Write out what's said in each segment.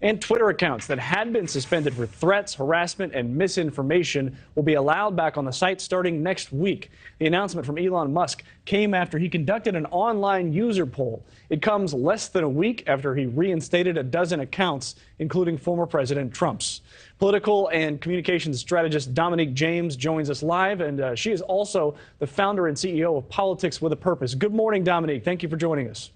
And Twitter accounts that had been suspended for threats, harassment, and misinformation will be allowed back on the site starting next week. The announcement from Elon Musk came after he conducted an online user poll. It comes less than a week after he reinstated a dozen accounts, including former President Trump's. Political and communications strategist Dominique James joins us live, and she is also the founder and CEO of Politics with a Purpose. Good morning, Dominique. Thank you for joining us.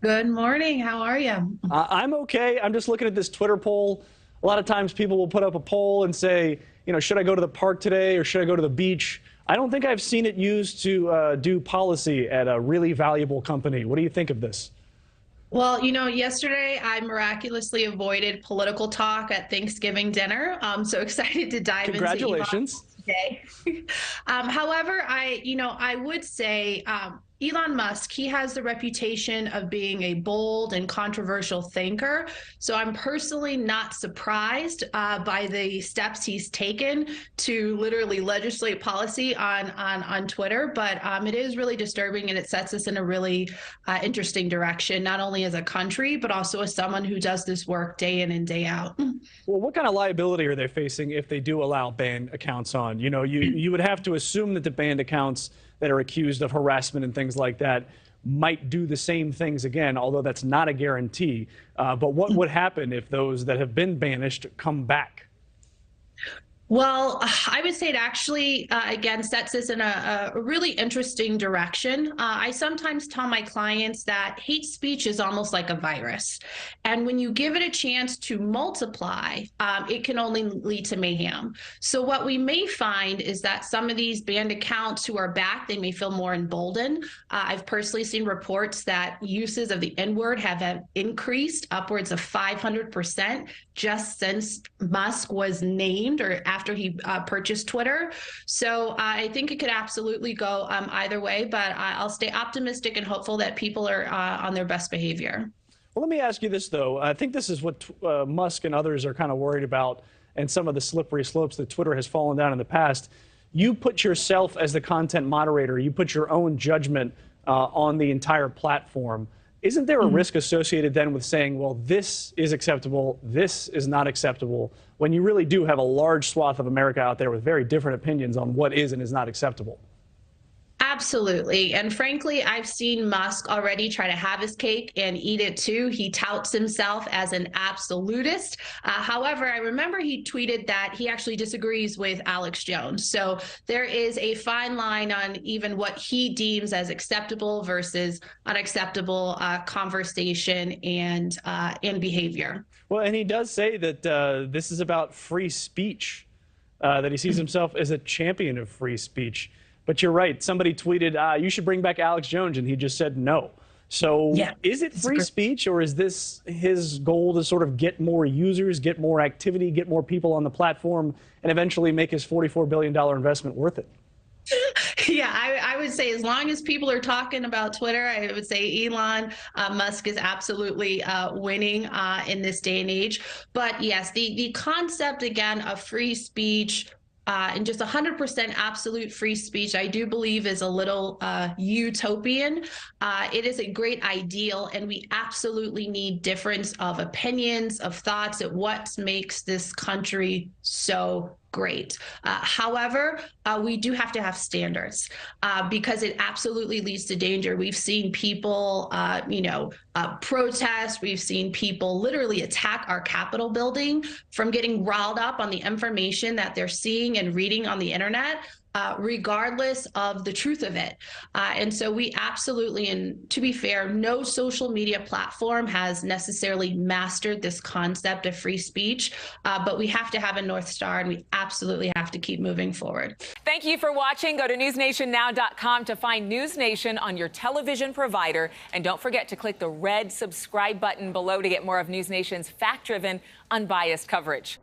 Good morning. How are you? I'm okay. I'm just looking at this Twitter poll. A lot of times people will put up a poll and say, should I go to the park today or should I go to the beach? I don't think I've seen it used to do policy at a really valuable company. What do you think of this? Well, yesterday I miraculously avoided political talk at Thanksgiving dinner. I'm so excited to dive into Congratulations. today. However, I would say Elon Musk, he has the reputation of being a bold and controversial thinker. So I'm personally not surprised by the steps he's taken to literally legislate policy on Twitter. But it is really disturbing, and it sets us in a really interesting direction, not only as a country, but also as someone who does this work day in and day out. Well, what kind of liability are they facing if they do allow banned accounts on? You would have to assume that the banned accounts that are accused of harassment and things like that might do the same things again, although that's not a guarantee. But what would happen if those that have been banished come back? Well, I would say it actually, again, sets us in a really interesting direction. I sometimes tell my clients that hate speech is almost like a virus. And when you give it a chance to multiply, it can only lead to mayhem. So what we may find is that some of these banned accounts who are back, they may feel more emboldened. I've personally seen reports that uses of the N-word have increased upwards of 500% just since Musk was named or after he purchased Twitter. So I think it could absolutely go either way, but I'll stay optimistic and hopeful that people are on their best behavior. Well, let me ask you this, though. I think this is what Musk and others are kind of worried about, and some of the slippery slopes that Twitter has fallen down in the past. You put yourself as the content moderator. You put your own judgment on the entire platform. Isn't there a risk associated then with saying, well, this is acceptable, this is not acceptable, when you really do have a large swath of America out there with very different opinions on what is and is not acceptable? Absolutely. And frankly, I've seen Musk already try to have his cake and eat it too. He touts himself as an absolutist. However, I remember he tweeted that he actually disagrees with Alex Jones. So there is a fine line on even what he deems as acceptable versus unacceptable conversation and behavior. Well, and he does say that this is about free speech, that he sees himself as a champion of free speech. But you're right. Somebody tweeted, you should bring back Alex Jones, and he just said no. So yeah, is it free speech, or is this his goal to sort of get more users, get more activity, get more people on the platform, and eventually make his $44 billion investment worth it? Yeah, I would say as long as people are talking about Twitter, I would say Elon Musk is absolutely winning in this day and age. But yes, the concept, again, of free speech, and just 100% absolute free speech, I do believe is a little utopian. It is a great ideal, and we absolutely need difference of opinions, of thoughts, at what makes this country so great. However, we do have to have standards because it absolutely leads to danger. We've seen people, protest. We've seen people literally attack our Capitol building from getting riled up on the information that they're seeing and reading on the internet. Regardless of the truth of it. And so we absolutely, and to be fair, no social media platform has necessarily mastered this concept of free speech, but we have to have a North Star, and we absolutely have to keep moving forward. Thank you for watching. Go to newsnationnow.com to find NewsNation on your television provider. And don't forget to click the red subscribe button below to get more of NewsNation's fact-driven, unbiased coverage.